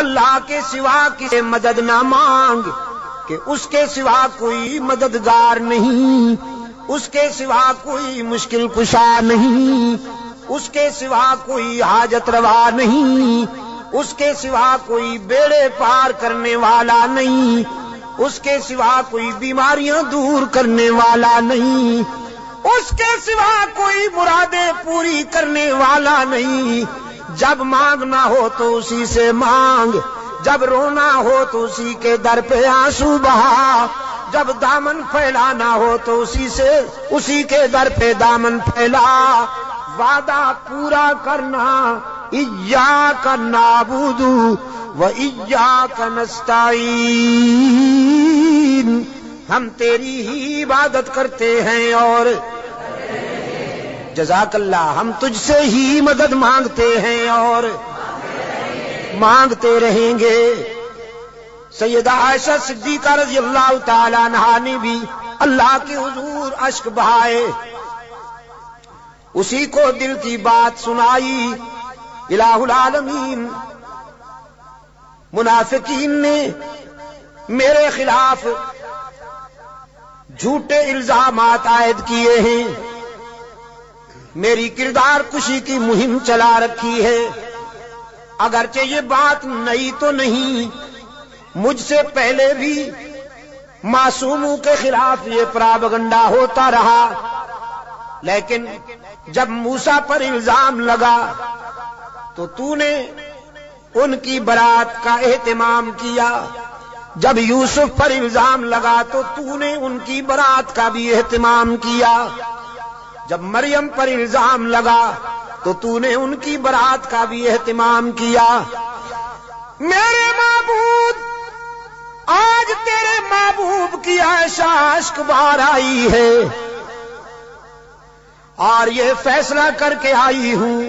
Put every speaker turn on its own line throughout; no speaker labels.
اللہ کے سوا کسی مدد نہ مانگ کہ اس کے سوا کوئی مددگار نہیں، اس کے سوا کوئی مشکل کشا نہیں، اس کے سوا کوئی حاجت روا نہیں، اس کے سوا کوئی بیڑے پار کرنے والا نہیں، اس کے سوا کوئی بیماریاں دور کرنے والا نہیں، اس کے سوا کوئی مرادیں پوری کرنے والا نہیں۔ جب مانگنا ہو تو اسی سے مانگ، جب رونا ہو تو اسی کے در پہ آنسو بہا، جب دامن پھیلانا ہو تو اسی کے در پہ دامن پھیلا۔ وعدہ پورا کرنا، ایاک نعبد و ایاک نستعین، ہم تیری ہی عبادت کرتے ہیں اور جزاک اللہ، ہم تجھ سے ہی مدد مانگتے ہیں اور مانگتے رہیں گے۔ سیدہ عائشہ صدیقہ رضی اللہ تعالی عنہا نے بھی اللہ کے حضور اشک بہائے، اسی کو دل کی بات سنائی۔ الہ العالمین منافقین نے میرے خلاف جھوٹے الزامات عائد کیے ہیں، میری کردار کشی کی مہم چلا رکھی ہے۔ اگرچہ یہ بات نئی تو نہیں، مجھ سے پہلے بھی معصوموں کے خلاف یہ پراپگنڈا ہوتا رہا، لیکن جب موسیٰ پر الزام لگا تو نے ان کی برات کا اہتمام کیا، جب یوسف پر الزام لگا تو نے ان کی برات کا بھی اہتمام کیا، جب مریم پر الزام لگا تو نے ان کی برات کا بھی اہتمام کیا۔ میرے معبود، آج تیرے محبوب کی عائشہ اشک بار آئی ہے اور یہ فیصلہ کر کے آئی ہوں،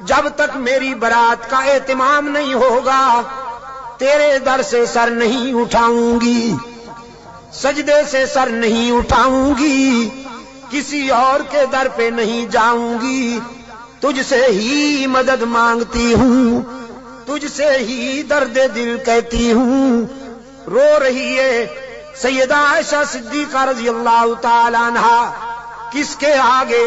جب تک میری برات کا اہتمام نہیں ہوگا تیرے در سے سر نہیں اٹھاؤں گی، سجدے سے سر نہیں اٹھاؤں گی، کسی اور کے در پہ نہیں جاؤں گی، تجھ سے ہی مدد مانگتی ہوں، تجھ سے ہی درد دل کہتی ہوں۔ رو رہی ہے سیدہ عائشہ صدیقہ رضی اللہ تعالی عنہا، کس کے آگے؟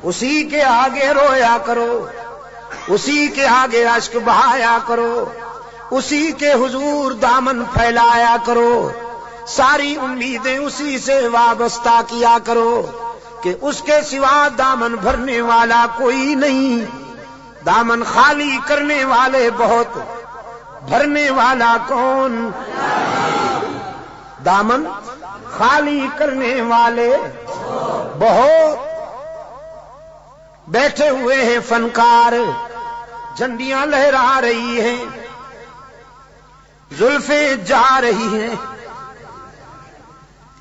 اسی کے آگے رویا کرو، اسی کے آگے اشک بہایا کرو، اسی کے حضور دامن پھیلایا کرو، ساری امیدیں اسی سے وابستہ کیا کرو کہ اس کے سوا دامن بھرنے والا کوئی نہیں، دامن خالی کرنے والے بہت، بھرنے والا کون؟ دامن خالی کرنے والے بہت۔ بیٹھے ہوئے ہیں فنکار، جھنڈیاں لہرا رہی ہیں، زلفیں جا رہی ہیں،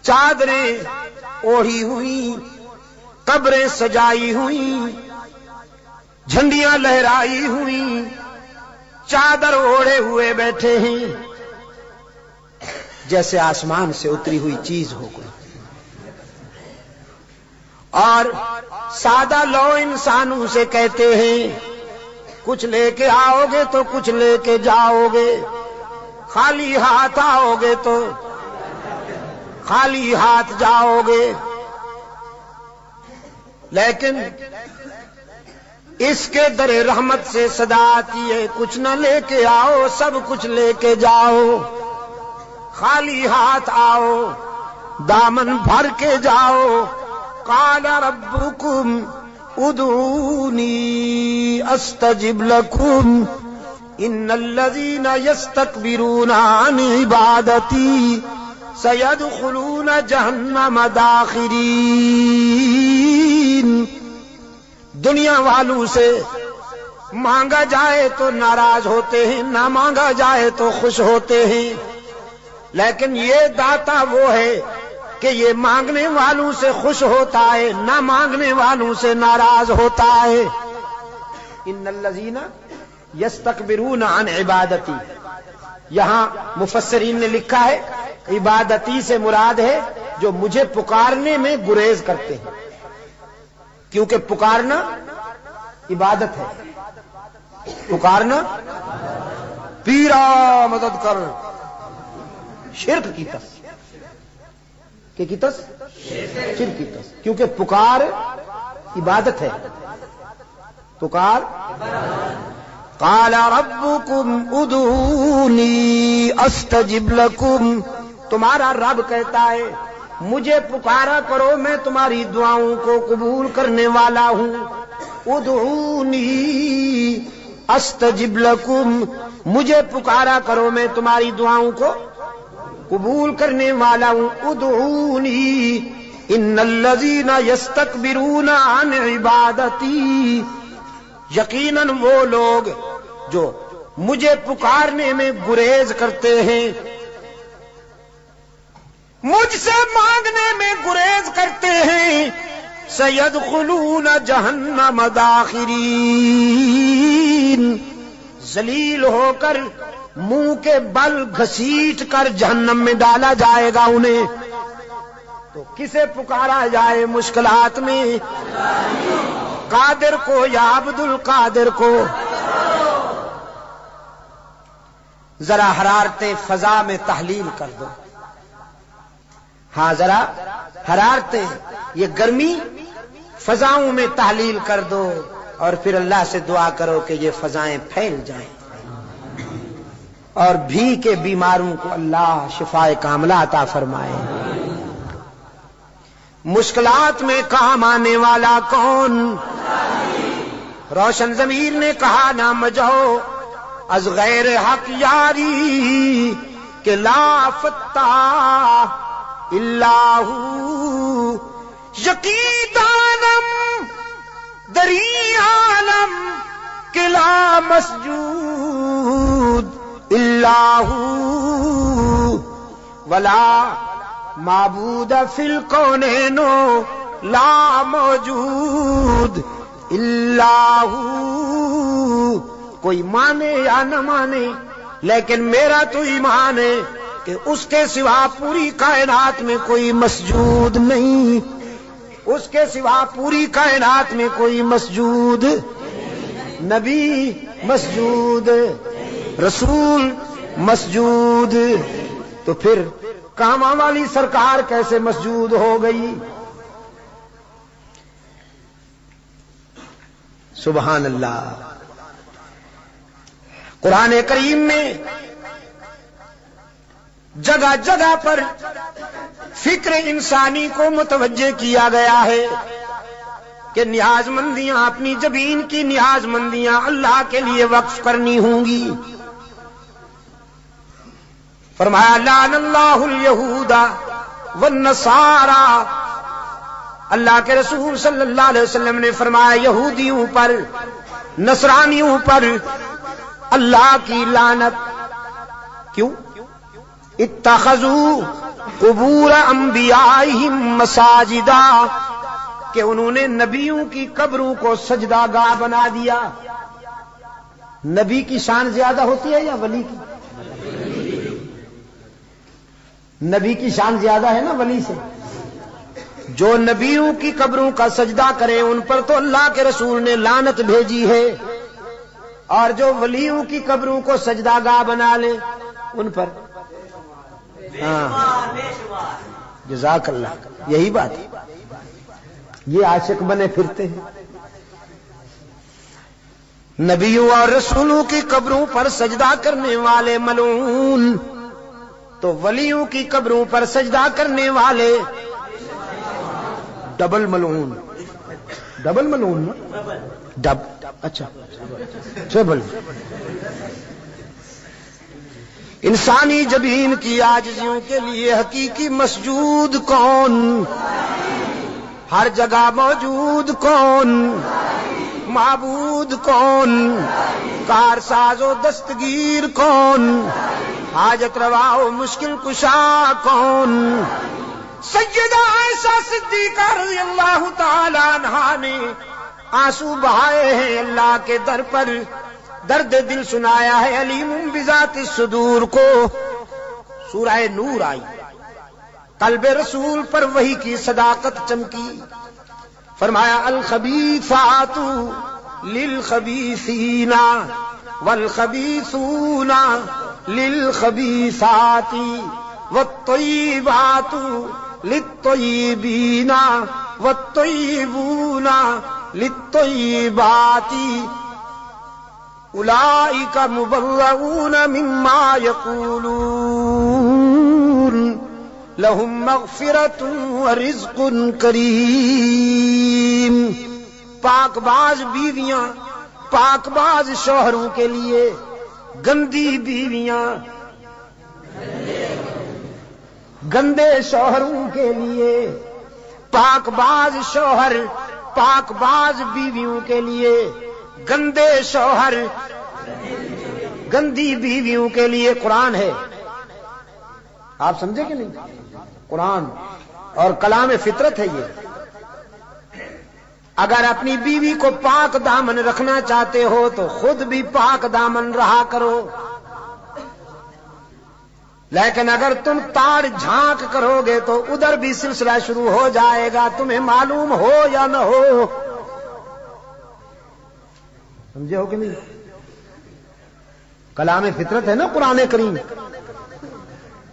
چادریں اوڑھی ہوئی، قبریں سجائی ہوئی، جھنڈیاں لہرائی ہوئی، چادر اوڑھے ہوئے بیٹھے ہیں، جیسے آسمان سے اتری ہوئی چیز ہو گئی۔ اور سادہ لو انسانوں سے کہتے ہیں کچھ لے کے آؤ گے تو کچھ لے کے جاؤ گے، خالی ہاتھ آؤ گے تو خالی ہاتھ جاؤ گے، لیکن اس کے در رحمت سے صدا آتی ہے کچھ نہ لے کے آؤ، سب کچھ لے کے جاؤ، خالی ہاتھ آؤ، دامن بھر کے جاؤ۔ قال ربکم ادعونی استجب لکم ان الذین یستکبرون عن عبادتی سیدخلون جہنم داخرین۔ دنیا والوں سے مانگا جائے تو ناراض ہوتے ہیں، نہ مانگا جائے تو خوش ہوتے ہیں، لیکن یہ داتا وہ ہے کہ یہ مانگنے والوں سے خوش ہوتا ہے، نہ مانگنے والوں سے ناراض ہوتا ہے۔ ان الذین یستکبرون عن عبادتی، یہاں مفسرین نے لکھا ہے عبادتی سے مراد ہے جو مجھے پکارنے میں گریز کرتے ہیں، کیونکہ پکارنا عبادت ہے، پکارنا پیرا مدد کر، شرک کی تس، کہ کی تس شرک کی تس، کیونکہ پکار عبادت ہے، پکار قال ربکم ادعونی استجب لکم، تمہارا رب کہتا ہے مجھے پکارا کرو میں تمہاری دعاؤں کو قبول کرنے والا ہوں، ادعونی استجب لکم، مجھے پکارا کرو میں تمہاری دعاؤں کو قبول کرنے والا ہوں، ادعونی ان الذین یستکبرون عن عبادتی، یقیناً وہ لوگ جو مجھے پکارنے میں گریز کرتے ہیں، مجھ سے مانگنے میں گریز کرتے ہیں، سیدخلون جہنم داخرین، ذلیل ہو کر منہ کے بل گھسیٹ کر جہنم میں ڈالا جائے گا انہیں۔ تو کسے پکارا جائے مشکلات میں؟ قادر کو یا عبد القادر کو؟ ذرا حرارت فضا میں تحلیل کر دو، ہاں ذرا حرارتیں، یہ گرمی فضاؤں میں تحلیل کر دو، اور پھر اللہ سے دعا کرو کہ یہ فضائیں پھیل جائیں اور بھی کے بیماروں کو اللہ شفائے کاملہ عطا فرمائے۔ مشکلات میں کام آنے والا کون؟ روشن ضمیر نے کہا نہ مجھو از غیر حق یاری، کہ لا فتح اللہ یقی دانم دری عالم، کہ لا مسجود اللہ ولا معبود فی الکونین لا موجود اللہ، کوئی مانے یا نہ مانے لیکن میرا تو ایمان ہے کہ اس کے سوا پوری کائنات میں کوئی مسجود نہیں، اس کے سوا پوری کائنات میں کوئی مسجود، نبی مسجود، رسول مسجود، تو پھر کاما والی سرکار کیسے مسجود ہو گئی؟ سبحان اللہ۔ قرآن کریم میں جگہ جگہ پر فکر انسانی کو متوجہ کیا گیا ہے کہ نیاز مندیاں، اپنی جبین کی نیاز مندیاں اللہ کے لیے وقف کرنی ہوں گی۔ فرمایا لعن اللہ الیہود والنصارى، اللہ کے رسول صلی اللہ علیہ وسلم نے فرمایا یہودیوں پر، نصرانیوں پر اللہ کی لعنت۔ کیوں؟ اتخذوا قبور انبیائہم مساجدا، کہ انہوں نے نبیوں کی قبروں کو سجدہ گاہ بنا دیا۔ نبی کی شان زیادہ ہوتی ہے یا ولی کی؟ نبی کی شان زیادہ ہے نا ولی سے۔ جو نبیوں کی قبروں کا سجدہ کریں ان پر تو اللہ کے رسول نے لعنت بھیجی ہے، اور جو ولیوں کی قبروں کو سجدہ گاہ بنا لیں ان پر، ہاں جزاک اللہ، یہی بات ہے، یہ عاشق بنے پھرتے ہیں۔ نبیوں اور رسولوں کی قبروں پر سجدہ کرنے والے ملعون، تو ولیوں کی قبروں پر سجدہ کرنے والے ڈبل ملعون۔ ڈبل ملعون نا؟ ڈب، اچھا ٹربل۔ انسانی جبین کی عاجزیوں کے لیے حقیقی مسجود کون؟ ہر جگہ موجود کون؟ معبود کون؟ کارساز و دستگیر کون؟ حاجت روا و مشکل کشا کون؟ سیدہ عائشہ صدیقہ رضی اللہ تعالی عنہا نے آنسو بہائے ہیں اللہ کے در پر، درد دل سنایا ہے علیم بذات الصدور کو۔ سورہ نور آئی، قلب رسول پر وحی کی صداقت چمکی، فرمایا الخبیثات للخبیثین والخبیثون للخبیثات والطیبات للطیبین والطیبون للطیبات اولئک مبرؤون مما یقولون لہم مغفرۃ ورزق کریم. پاک باز بیویاں پاک باز شوہروں کے لیے، گندی بیویاں گندے شوہروں کے لیے، پاک باز شوہر پاک باز بیویوں کے لیے، گندے شوہر گندی بیویوں کے لیے قرآن ہے. آپ سمجھے کہ نہیں؟ قرآن اور کلام فطرت ہے یہ. اگر اپنی بیوی کو پاک دامن رکھنا چاہتے ہو تو خود بھی پاک دامن رہا کرو، لیکن اگر تم تاڑ جھانک کرو گے تو ادھر بھی سلسلہ شروع ہو جائے گا، تمہیں معلوم ہو یا نہ ہو. سمجھے ہو کہ نہیں؟ کلام فطرت ہے نا قرآن کریم.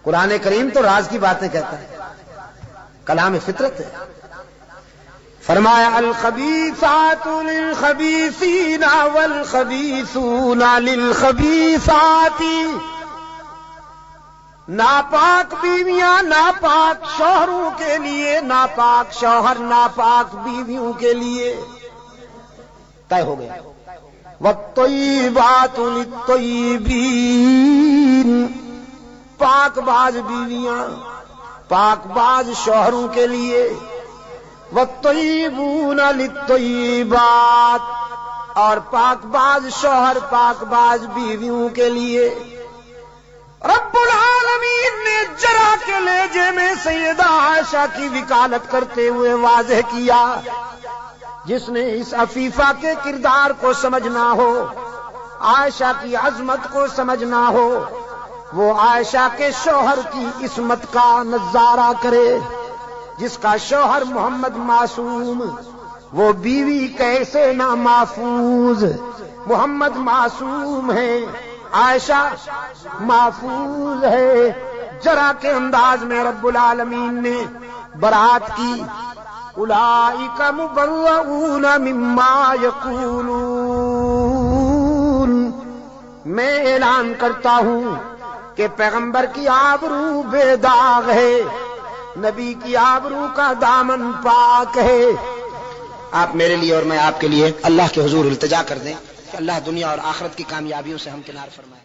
قرآن کریم تو راز کی باتیں کہتا ہے، کلام فطرت ہے. فرمایا الخبیثات للخبیثین والخبیثون للخبیثات. ناپاک بیویاں ناپاک شوہروں کے لیے، ناپاک شوہر ناپاک بیویوں کے لیے. طے ہو گیا. والطیبات للطیبین. پاک باز بیویاں پاک باز شوہروں کے لیے، والطیبون للطیبات، اور پاک باز شوہر پاک باز بیویوں کے لیے. رب العالمین نے جرا کے لہجے میں سیدہ عائشہ کی وکالت کرتے ہوئے واضح کیا. جس نے اس عفیفہ کے کردار کو سمجھنا ہو، عائشہ کی عظمت کو سمجھنا ہو، وہ عائشہ کے شوہر کی عصمت کا نظارہ کرے. جس کا شوہر محمد معصوم، وہ بیوی کیسے نہ محفوظ. محمد معصوم ہے، عائشہ محفوظ ہے. جرا کے انداز میں رب العالمین نے برات کی. اولئک مبرؤون مما یقولون. میں اعلان کرتا ہوں کہ پیغمبر کی آبرو بے داغ ہے، نبی کی آبرو کا دامن پاک ہے. آپ میرے لیے اور میں آپ کے لیے اللہ کے حضور التجا کر دیں کہ اللہ دنیا اور آخرت کی کامیابیوں سے ہم کنار فرمائے.